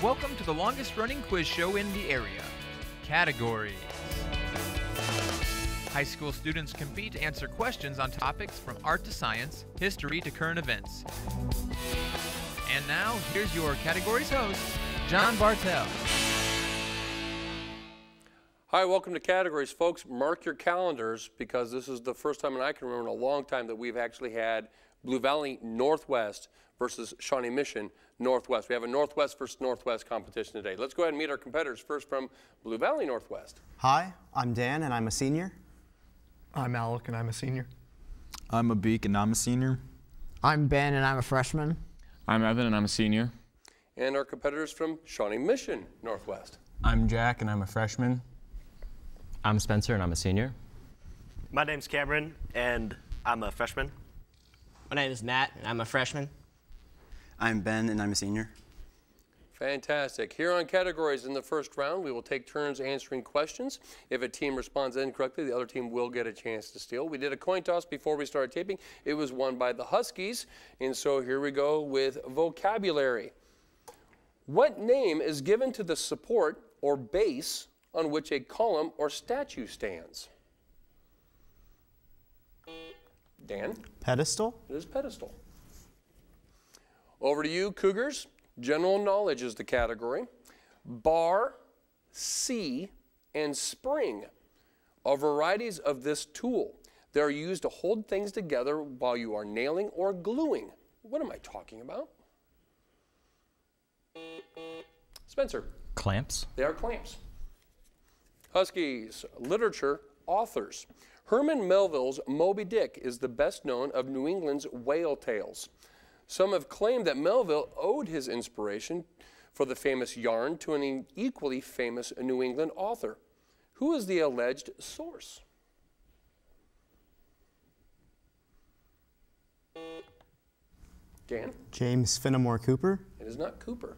Welcome to the longest running quiz show in the area. Categories. High school students compete to answer questions on topics from art to science, history to current events. And now, here's your categories host, John Bartell. Hi, welcome to Categories, folks. Mark your calendars because this is the first time, and I can remember in a long time, that we've actually had Blue Valley Northwest versus Shawnee Mission Northwest. We have a Northwest versus Northwest competition today. Let's go ahead and meet our competitors. First from Blue Valley Northwest. Hi, I'm Dan, and I'm a senior. I'm Alec, and I'm a senior. I'm Abik, and I'm a senior. I'm Ben, and I'm a freshman. I'm Evan, and I'm a senior. And our competitors from Shawnee Mission Northwest. I'm Jack, and I'm a freshman. I'm Spencer, and I'm a senior. My name's Cameron, and I'm a freshman. My name is Matt, and I'm a freshman. I'm Ben, and I'm a senior. Fantastic. Here on Categories in the first round, we will take turns answering questions. If a team responds incorrectly, the other team will get a chance to steal. We did a coin toss before we started taping. It was won by the Huskies. And so here we go with vocabulary. What name is given to the support or base on which a column or statue stands? Dan? Pedestal? It is pedestal. Over to you, Cougars. General knowledge is the category. Bar, C, and spring are varieties of this tool. They are used to hold things together while you are nailing or gluing. What am I talking about? Spencer? Clamps. They are clamps. Huskies, literature, authors. Herman Melville's Moby Dick is the best known of New England's whale tales. Some have claimed that Melville owed his inspiration for the famous yarn to an equally famous New England author. Who is the alleged source? Dan? James Fenimore Cooper? It is not Cooper.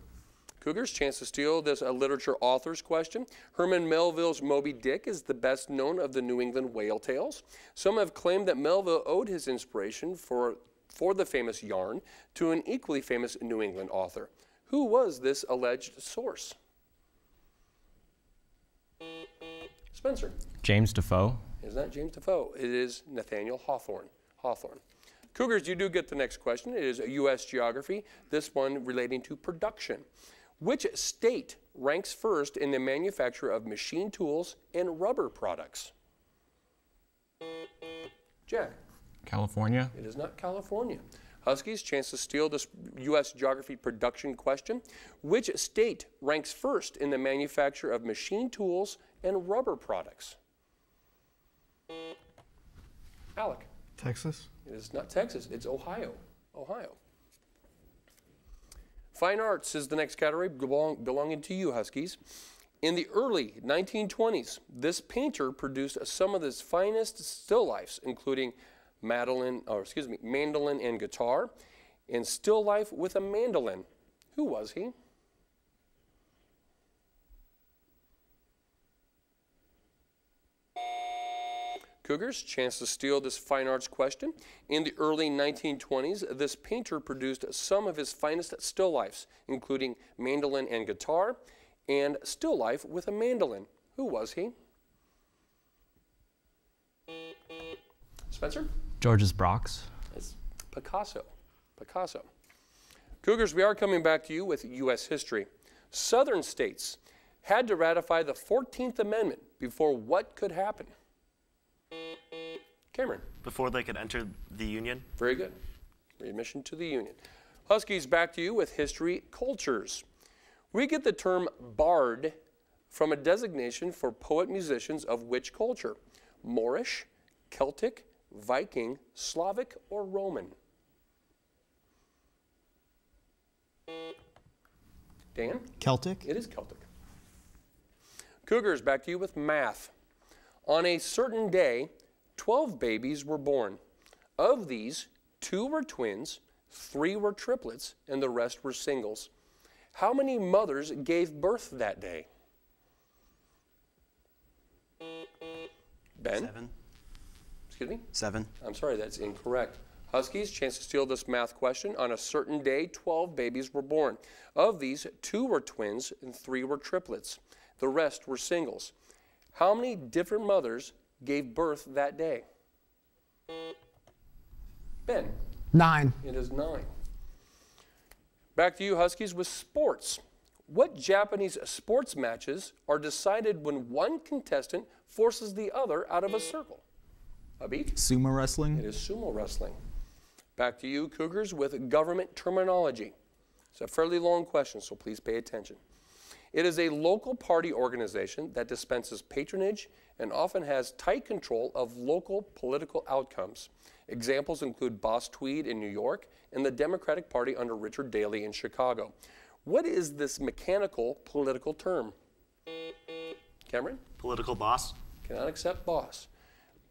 Cougars, chance to steal this literature author's question. Herman Melville's Moby Dick is the best known of the New England whale tales. Some have claimed that Melville owed his inspiration for the famous yarn to an equally famous New England author. Who was this alleged source? Spencer. James Defoe. It is not James Defoe. It is Nathaniel Hawthorne. Cougars, you do get the next question. It is U.S. geography, this one relating to production. Which state ranks first in the manufacture of machine tools and rubber products? Jack. California. It is not California. Huskies, chance to steal this U.S. geography production question. Which state ranks first in the manufacture of machine tools and rubber products? Alec. Texas. It is not Texas. It's Ohio. Fine arts is the next category belonging to you, Huskies. In the early 1920s, this painter produced some of his finest still lifes, including mandolin and guitar, and still life with a mandolin. Who was he? Cougars, chance to steal this fine arts question. In the early 1920s, this painter produced some of his finest still lifes, including mandolin and guitar, and still life with a mandolin. Who was he? Spencer? Georges Braques. It's Picasso. Cougars, we are coming back to you with U.S. history. Southern states had to ratify the 14th Amendment before what could happen? Cameron. Before they could enter the Union. Very good. Readmission to the Union. Huskies, back to you with history cultures. We get the term bard from a designation for poet-musicians of which culture? Moorish, Celtic, Viking, Slavic, or Roman? Dan? Celtic. It is Celtic. Cougars, back to you with math. On a certain day, 12 babies were born. Of these, 2 were twins, 3 were triplets, and the rest were singles. How many mothers gave birth that day? Ben? 7. Excuse me? 7. I'm sorry, that's incorrect. Huskies, chance to steal this math question. On a certain day, 12 babies were born. Of these, 2 were twins and 3 were triplets. The rest were singles. How many different mothers gave birth that day? Ben? 9. It is 9. Back to you, Huskies, with sports. What Japanese sports matches are decided when one contestant forces the other out of a circle? Abid? Sumo wrestling. It is sumo wrestling. Back to you, Cougars, with government terminology. It's a fairly long question, so please pay attention. It is a local party organization that dispenses patronage and often has tight control of local political outcomes. Examples include Boss Tweed in New York and the Democratic Party under Richard Daley in Chicago. What is this mechanical political term? Cameron? Political boss. Cannot accept boss.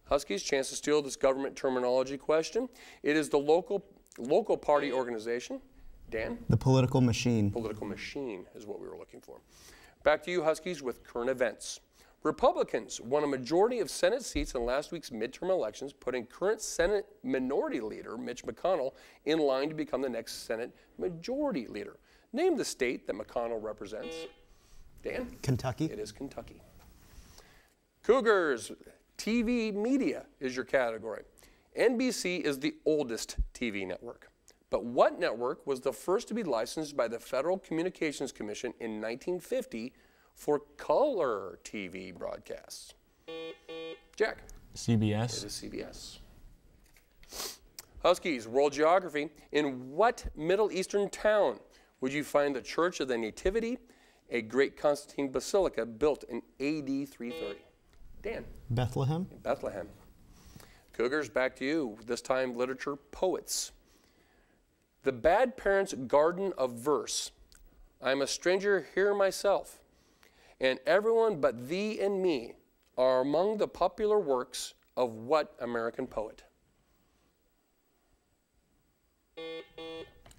Huskies, chance to steal this government terminology question. It is the local party organization. Dan? The political machine. Political machine is what we were looking for. Back to you, Huskies, with current events. Republicans won a majority of Senate seats in last week's midterm elections, putting current Senate Minority Leader Mitch McConnell in line to become the next Senate Majority Leader. Name the state that McConnell represents. Dan? Kentucky. It is Kentucky. Cougars, TV media is your category. NBC is the oldest TV network. But what network was the first to be licensed by the Federal Communications Commission in 1950 for color TV broadcasts? Jack? CBS. It is CBS. Huskies, world geography. In what Middle Eastern town would you find the Church of the Nativity, a great Constantine basilica built in AD 330? Dan? Bethlehem. In Bethlehem. Cougars, back to you. This time, literature, poets. The Bad Parents' Garden of Verse. I'm a stranger here myself, and everyone but thee and me are among the popular works of what American poet?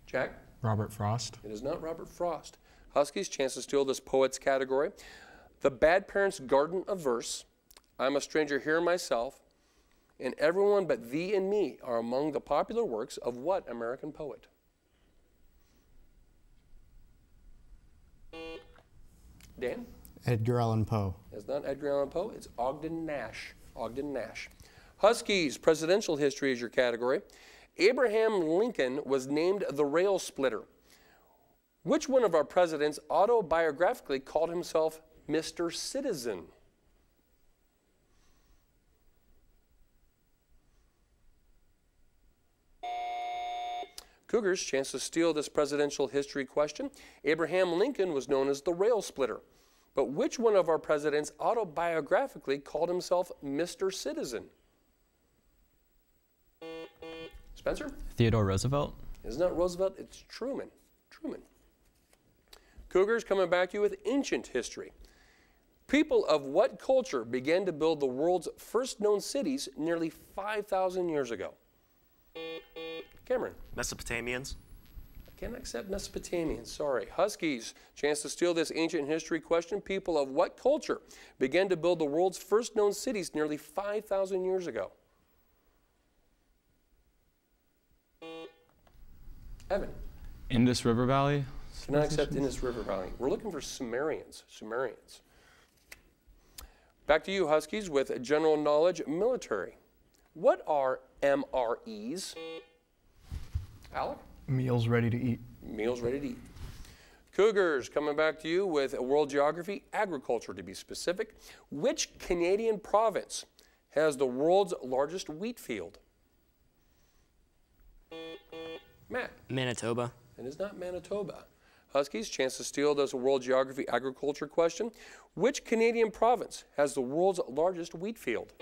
Jack? Robert Frost. It is not Robert Frost. Huskies, chance to steal this poet's category. The Bad Parents' Garden of Verse. I'm a stranger here myself, and everyone but thee and me are among the popular works of what American poet? Dan? Edgar Allan Poe. It's not Edgar Allan Poe, it's Ogden Nash. Ogden Nash. Huskies, presidential history is your category. Abraham Lincoln was named the rail splitter. Which one of our presidents autobiographically called himself Mr. Citizen? Cougars, chance to steal this presidential history question. Abraham Lincoln was known as the rail splitter. But which one of our presidents autobiographically called himself Mr. Citizen? Spencer? Theodore Roosevelt. It's not Roosevelt, it's Truman. Truman. Cougars, coming back to you with ancient history. People of what culture began to build the world's first known cities nearly 5,000 years ago? Cameron? Mesopotamians. I can't accept Mesopotamians, sorry. Huskies, chance to steal this ancient history question. People of what culture began to build the world's first known cities nearly 5,000 years ago? Evan? Indus River Valley. Cannot accept Indus River Valley. We're looking for Sumerians. Sumerians. Back to you, Huskies, with general knowledge military. What are MREs? Alec? Meals ready to eat. Meals ready to eat. Cougars, coming back to you with world geography, agriculture to be specific. Which Canadian province has the world's largest wheat field? Matt? Manitoba. It is not Manitoba. Huskies, chance to steal this world geography agriculture question. Which Canadian province has the world's largest wheat field?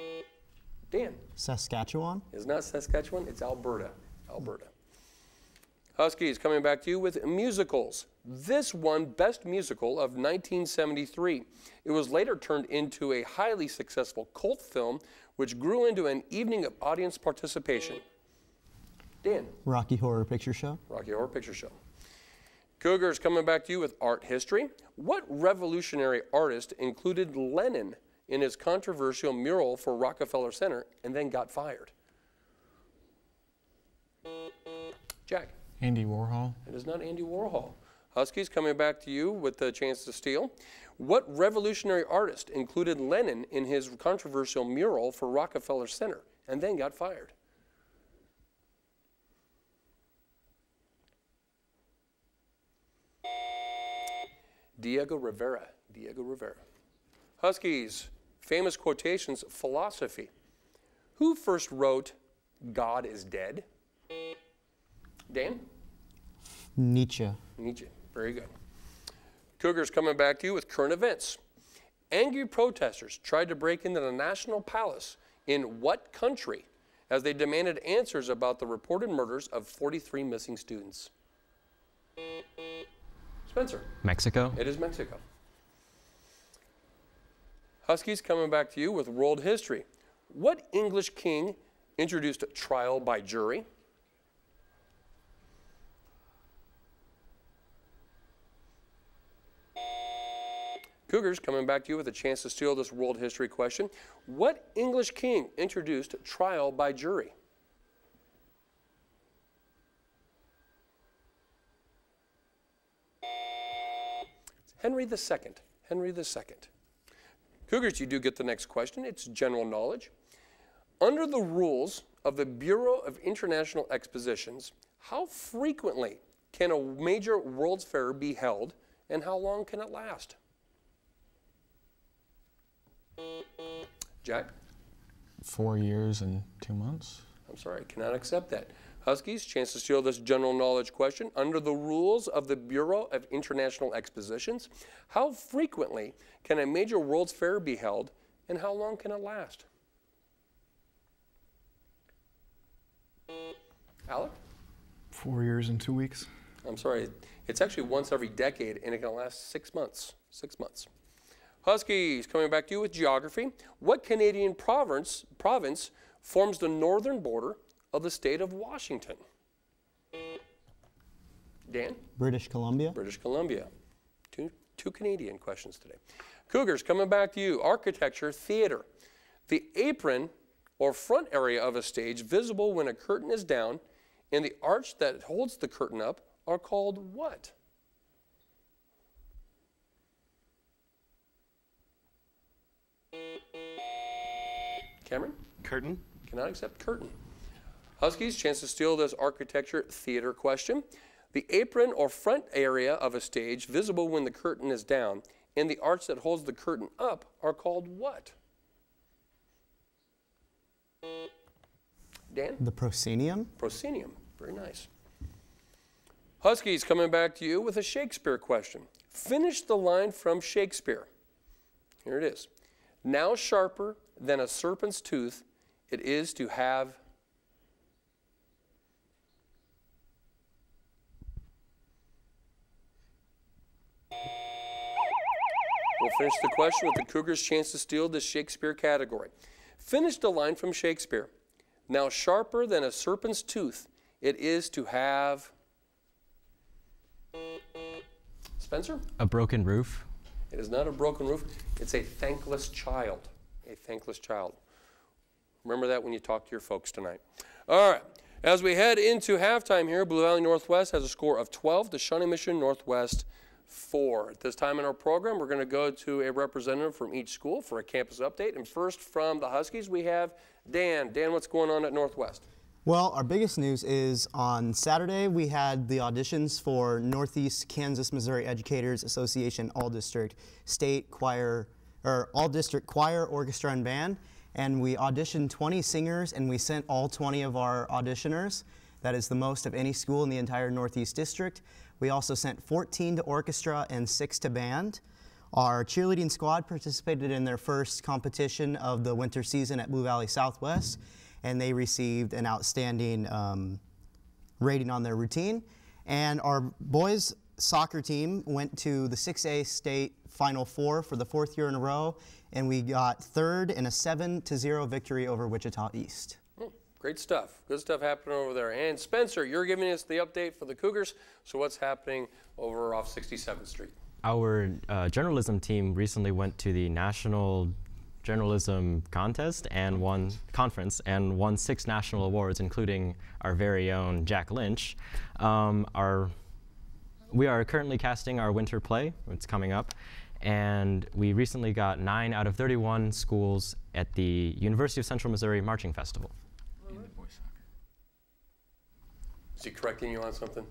Dan? Saskatchewan. It's not Saskatchewan, it's Alberta. Alberta. Huskies, coming back to you with musicals. This won Best Musical of 1973. It was later turned into a highly successful cult film, which grew into an evening of audience participation. Dan? Rocky Horror Picture Show. Rocky Horror Picture Show. Cougars, coming back to you with art history. What revolutionary artist included Lenin in his controversial mural for Rockefeller Center and then got fired? Jack. Andy Warhol. It is not Andy Warhol. Huskies, coming back to you with the chance to steal. What revolutionary artist included Lenin in his controversial mural for Rockefeller Center and then got fired? Diego Rivera. Diego Rivera. Huskies, famous quotations, philosophy. Who first wrote God is Dead? Dan? Nietzsche. Nietzsche. Very good. Cougars, coming back to you with current events. Angry protesters tried to break into the National Palace in what country as they demanded answers about the reported murders of 43 missing students? Spencer. Mexico. It is Mexico. Huskies, coming back to you with world history. What English king introduced trial by jury? Cougars, coming back to you with a chance to steal this world history question. What English king introduced trial by jury? Henry II. Henry II. Cougars, you do get the next question. It's general knowledge. Under the rules of the Bureau of International Expositions, how frequently can a major World's Fair be held, and how long can it last? Jack? 4 years and 2 months. I'm sorry, I cannot accept that. Huskies, chance to steal this general knowledge question. Under the rules of the Bureau of International Expositions, how frequently can a major World's Fair be held, and how long can it last? Alec? 4 years and 2 weeks. I'm sorry, it's actually once every decade, and it can last 6 months. 6 months. Huskies, coming back to you with geography. What Canadian province forms the northern border of the state of Washington? Dan? British Columbia. British Columbia. Two Canadian questions today. Cougars, coming back to you. Architecture, theater. The apron or front area of a stage visible when a curtain is down and the arch that holds the curtain up are called what? Cameron? Curtain. Cannot accept curtain. Huskies, chance to steal this architecture theater question. The apron or front area of a stage visible when the curtain is down and the arch that holds the curtain up are called what? Dan? The proscenium. Proscenium. Very nice. Huskies, coming back to you with a Shakespeare question. Finish the line from Shakespeare. Here it is. Now sharper than a serpent's tooth it is to have... We'll finish the question with the Cougars' chance to steal this Shakespeare category. Finish the line from Shakespeare. Now sharper than a serpent's tooth it is to have... Spencer? A broken roof. It is not a broken roof. It's a thankless child. A thankless child. Remember that when you talk to your folks tonight. All right. As we head into halftime here, Blue Valley Northwest has a score of 12 to Shawnee Mission Northwest 4. At this time in our program, we're going to go to a representative from each school for a campus update. And first from the Huskies, we have Dan. Dan, what's going on at Northwest? Well, our biggest news is on Saturday we had the auditions for Northeast Kansas Missouri Educators Association All-District State Choir, or All-District Choir, Orchestra, and Band. And we auditioned 20 singers, and we sent all 20 of our auditioners. That is the most of any school in the entire Northeast District. We also sent 14 to orchestra and 6 to band. Our cheerleading squad participated in their first competition of the winter season at Blue Valley Southwest, and they received an outstanding rating on their routine. And our boys soccer team went to the 6A state Final Four for the 4th year in a row, and we got 3rd in a 7-0 victory over Wichita East. Great stuff. Good stuff happening over there. And Spencer, you're giving us the update for the Cougars. So what's happening over off 67th Street? Our journalism team recently went to the National journalism contest and won 6 national awards, including our very own Jack Lynch. We are currently casting our winter play. It's coming up. And we recently got 9 out of 31 schools at the University of Central Missouri Marching Festival. Is he correcting you on something?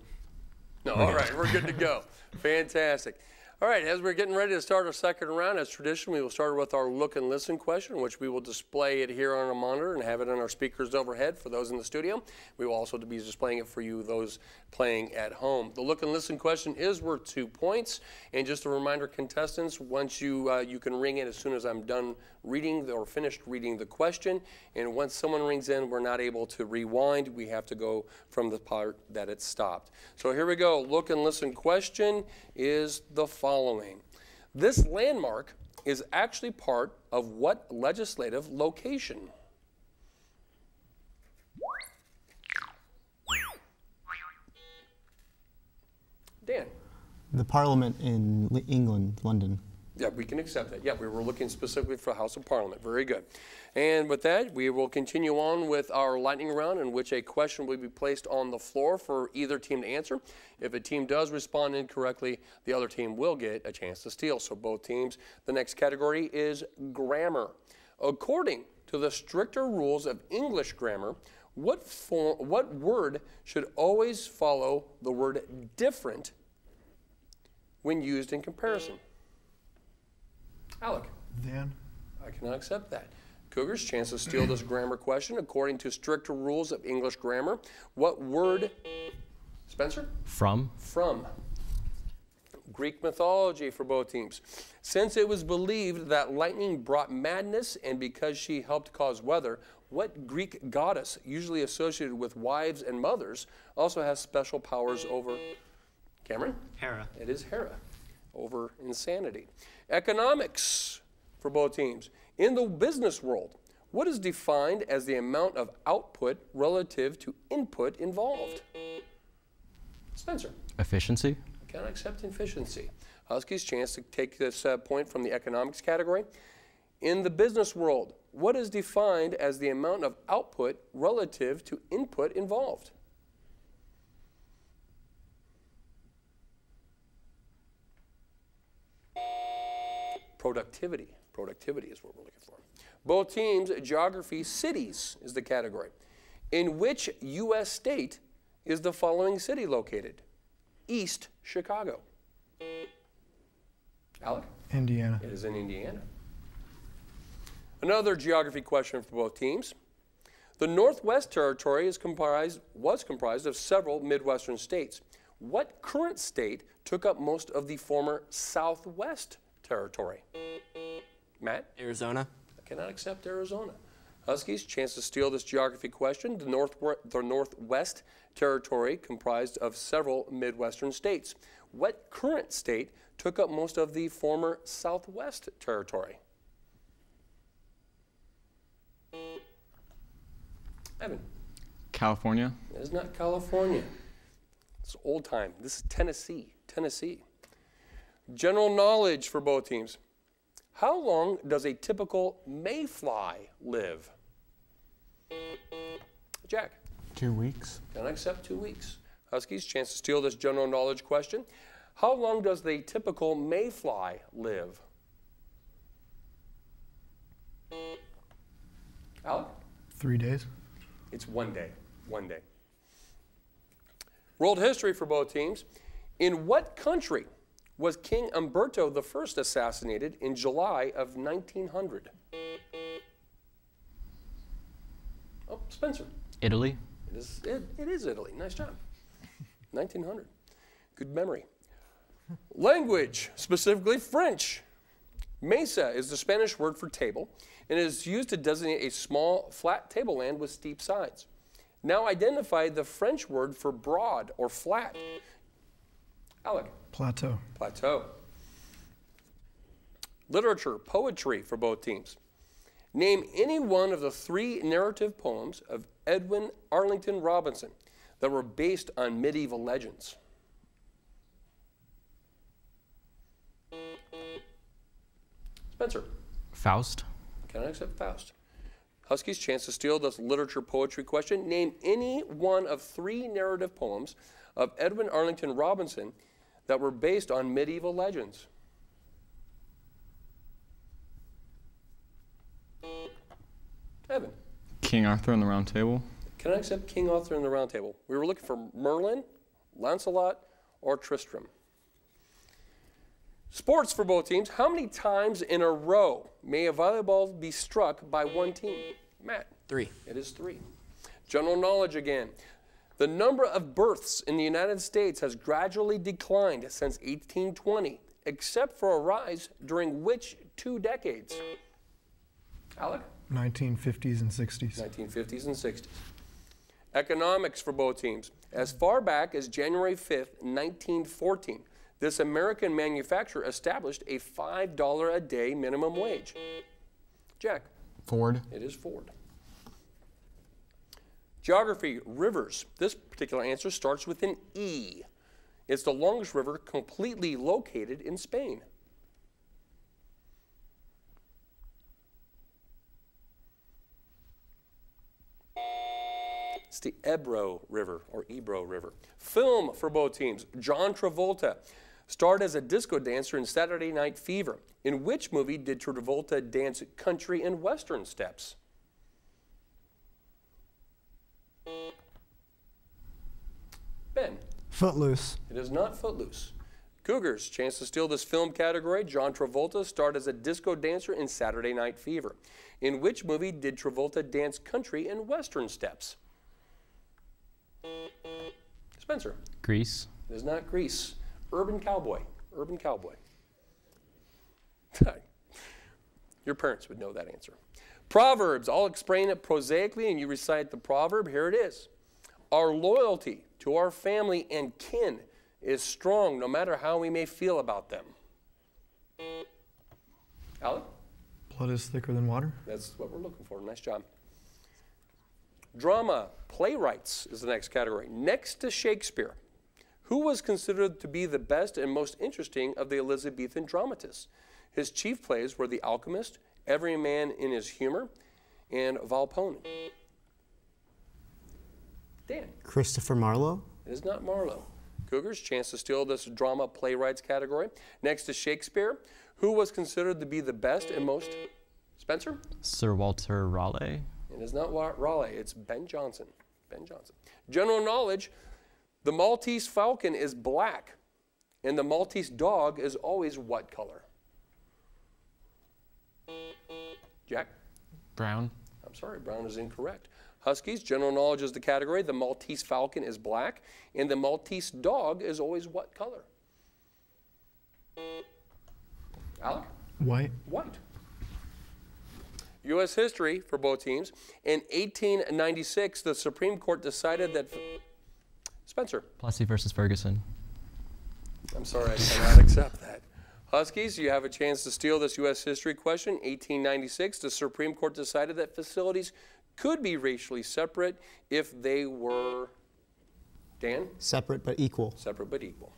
No, all right, we're good to go. Fantastic. All right, as we're getting ready to start our second round, as tradition, we will start with our look and listen question, which we will display it here on a monitor and have it on our speakers overhead for those in the studio. We will also be displaying it for you, those playing at home. The look and listen question is worth 2 points. And just a reminder, contestants, once you can ring in as soon as I'm done reading or finished reading the question. And once someone rings in, we're not able to rewind. We have to go from the part that it stopped. So here we go. Look and listen question is the following. This landmark is actually part of what legislative location? Dan. The Parliament in England, London. Yeah, we can accept that. Yeah, we were looking specifically for House of Parliament. Very good. And with that, we will continue on with our lightning round, in which a question will be placed on the floor for either team to answer. If a team does respond incorrectly, the other team will get a chance to steal. So both teams. The next category is grammar. According to the stricter rules of English grammar, what word should always follow the word different when used in comparison? Alec. Dan. I cannot accept that. Cougars, chance to steal this grammar question. According to stricter rules of English grammar, what word, Spencer? From. From. Greek mythology for both teams. Since it was believed that lightning brought madness and because she helped cause weather, what Greek goddess, usually associated with wives and mothers, also has special powers over? Cameron? Hera. It is Hera, over insanity. Economics for both teams. In the business world, what is defined as the amount of output relative to input involved? Spencer. Efficiency. I cannot accept efficiency. Husky's chance to take this point from the economics category. In the business world, what is defined as the amount of output relative to input involved? Productivity. Productivity is what we're looking for. Both teams, geography, cities is the category. In which U.S. state is the following city located? East Chicago. Alec? Indiana. It is in Indiana. Another geography question for both teams. The Northwest Territory was comprised of several Midwestern states. What current state took up most of the former Southwest Territory? Matt? Arizona. I cannot accept Arizona. Huskies, chance to steal this geography question. The Northwest Territory comprised of several Midwestern states. What current state took up most of the former Southwest Territory? Evan? California. It is not California. It's old time. This is Tennessee. Tennessee. General knowledge for both teams. How long does a typical mayfly live? Jack. 2 weeks. Can I accept 2 weeks? Huskies, chance to steal this general knowledge question. How long does the typical mayfly live? Alec? 3 days. It's 1 day. 1 day. World history for both teams. In what country was King Umberto I assassinated in July of 1900? Oh, Spencer. Italy. It is Italy. Nice job. 1900. Good memory. Language, specifically French. Mesa is the Spanish word for table and is used to designate a small, flat tableland with steep sides. Now identify the French word for broad or flat. Alec. Plateau. Plateau. Literature, poetry for both teams. Name any one of the 3 narrative poems of Edwin Arlington Robinson that were based on medieval legends. Spencer. Faust. Cannot accept Faust. Huskies, chance to steal this literature poetry question. Name any one of 3 narrative poems of Edwin Arlington Robinson that were based on medieval legends. Evan. King Arthur and the Round Table. Can I accept King Arthur and the Round Table? We were looking for Merlin, Lancelot, or Tristram. Sports for both teams. How many times in a row may a volleyball be struck by one team? Matt. 3. It is 3. General knowledge again. The number of births in the United States has gradually declined since 1820, except for a rise during which 2 decades? Alec? 1950s and 60s. 1950s and 60s. Economics for both teams. As far back as January 5th, 1914, this American manufacturer established a $5 a day minimum wage. Jack. Ford. It is Ford. Geography, rivers. This particular answer starts with an E. It's the longest river completely located in Spain. It's the Ebro River, or Ebro River. Film for both teams. John Travolta starred as a disco dancer in Saturday Night Fever. In which movie did Travolta dance country and western steps? Ben. Footloose. It is not Footloose. Cougars, chance to steal this film category. John Travolta starred as a disco dancer in Saturday Night Fever. In which movie did Travolta dance country and western steps? Spencer. Grease. It is not Grease. Urban Cowboy. Urban Cowboy. Your parents would know that answer. Proverbs. I'll explain it prosaically and you recite the proverb. Here it is. Our loyalty to our family and kin is strong no matter how we may feel about them. Alec? Blood is thicker than water. That's what we're looking for. Nice job. Drama, playwrights is the next category. Next to Shakespeare, who was considered to be the best and most interesting of the Elizabethan dramatists? His chief plays were The Alchemist, Every Man in His Humor, and Volpone. Dan. Christopher Marlowe. It is not Marlowe. Cougars, chance to steal this drama playwrights category. Next to Shakespeare, who was considered to be the best and most... Spencer? Sir Walter Raleigh. It is not Raleigh, it's Ben Jonson. Ben Jonson. General knowledge, the Maltese falcon is black, and the Maltese dog is always what color? Jack? Brown. I'm sorry, brown is incorrect. Huskies, general knowledge is the category. The Maltese falcon is black, and the Maltese dog is always what color? Alec? White. White. U.S. history for both teams. In 1896, the Supreme Court decided that... Spencer? Plessy versus Ferguson. I'm sorry, I cannot accept that. Huskies, you have a chance to steal this U.S. history question. 1896, the Supreme Court decided that facilities could be racially separate if they were... Dan? Separate but equal. Separate but equal.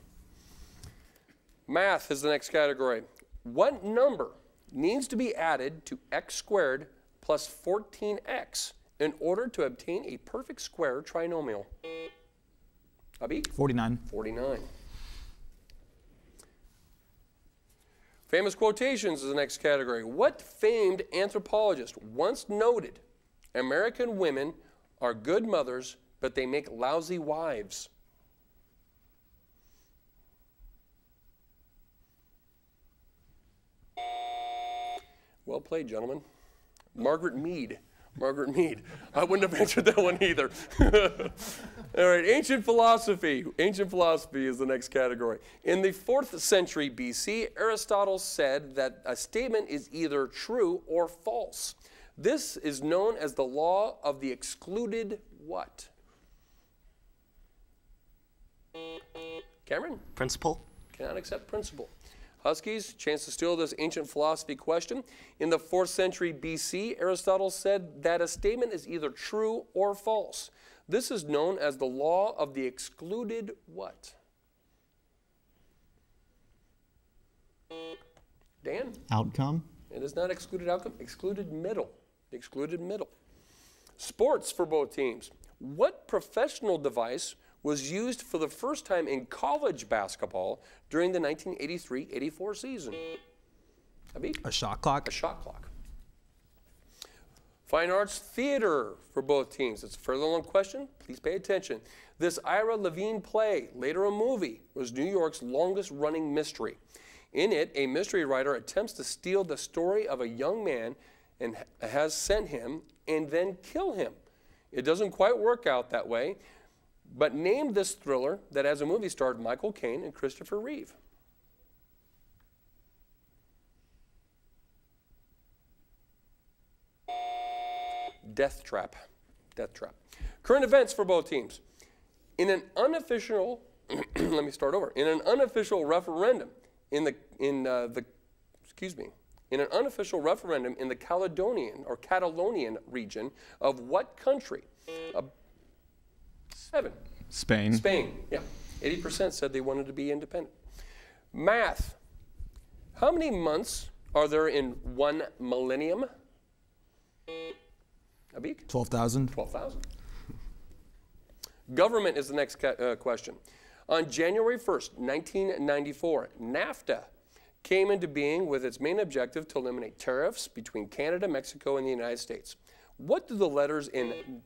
Math is the next category. What number needs to be added to x squared plus 14x in order to obtain a perfect square trinomial? Abi? 49. 49. Famous quotations is the next category. What famed anthropologist once noted, American women are good mothers, but they make lousy wives? Well played, gentlemen. Margaret Mead. Margaret Mead. I wouldn't have answered that one either. All right, ancient philosophy. Ancient philosophy is the next category. In the 4th century BC, Aristotle said that a statement is either true or false. This is known as the law of the excluded what? Cameron? Principle. Cannot accept principle. Huskies, chance to steal this ancient philosophy question. In the 4th century BC, Aristotle said that a statement is either true or false. This is known as the law of the excluded what? Dan? Outcome. It is not excluded outcome, excluded middle. Excluded middle. Sports for both teams. What professional device was used for the first time in college basketball during the 1983-84 season? Abid? A shot clock. A shot clock. Fine arts theater for both teams. It's a fairly long question. Please pay attention. This Ira Levine play, later a movie, was New York's longest running mystery. In it, a mystery writer attempts to steal the story of a young man and has sent him and then kill him. It doesn't quite work out that way, but name this thriller that as a movie starred Michael Caine and Christopher Reeve. Death Trap. Death Trap. Current events for both teams. In an unofficial, let me start over. In an unofficial referendum in an unofficial referendum in the Catalonian region of what country? Evan. Spain. Spain, yeah. 80% said they wanted to be independent. Math. How many months are there in 1 millennium? Abik? 12,000. 12,000. Government is the next question. On January 1st, 1994, NAFTA came into being with its main objective to eliminate tariffs between Canada, Mexico, and the United States. What do the letters in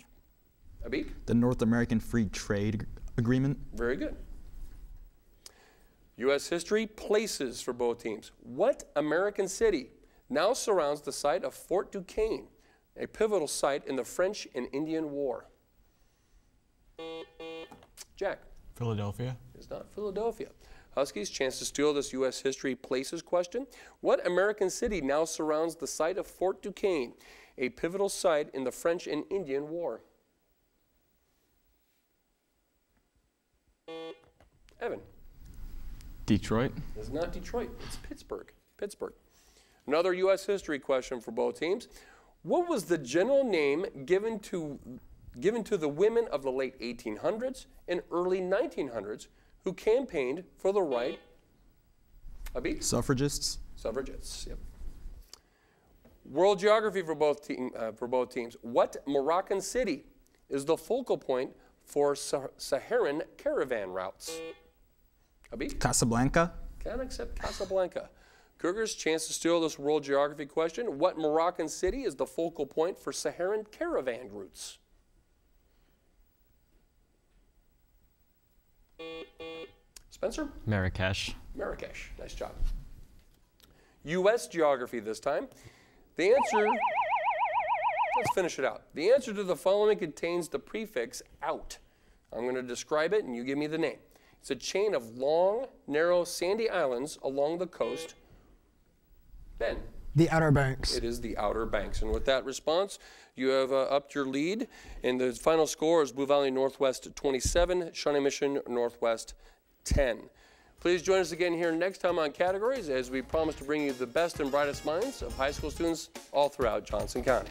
Abik? The North American Free Trade Agreement. Very good. U.S. history, places for both teams. What American city now surrounds the site of Fort Duquesne, a pivotal site in the French and Indian War? Jack. Philadelphia. It's not Philadelphia. Huskies, chance to steal this U.S. history places question. What American city now surrounds the site of Fort Duquesne, a pivotal site in the French and Indian War? Evan. Detroit. It's not Detroit. It's Pittsburgh. Pittsburgh. Another U.S. history question for both teams. What was the general name given to the women of the late 1800s and early 1900s who campaigned for the right? Abid? Suffragists. Suffragists, yep. World geography for both teams. What Moroccan city is the focal point for Saharan caravan routes? Abid? Casablanca. Can't accept Casablanca. Cougars, chance to steal this world geography question. What Moroccan city is the focal point for Saharan caravan routes? Spencer? Marrakesh. Marrakesh. Nice job. U.S. geography this time. The answer, let's finish it out. The answer to the following contains the prefix out. I'm going to describe it and you give me the name. It's a chain of long, narrow, sandy islands along the coast. Ben? The Outer Banks. It is the Outer Banks. And with that response, you have upped your lead. And the final score is Blue Valley Northwest 27, Shawnee Mission Northwest 10. Please join us again here next time on Categories as we promise to bring you the best and brightest minds of high school students all throughout Johnson County.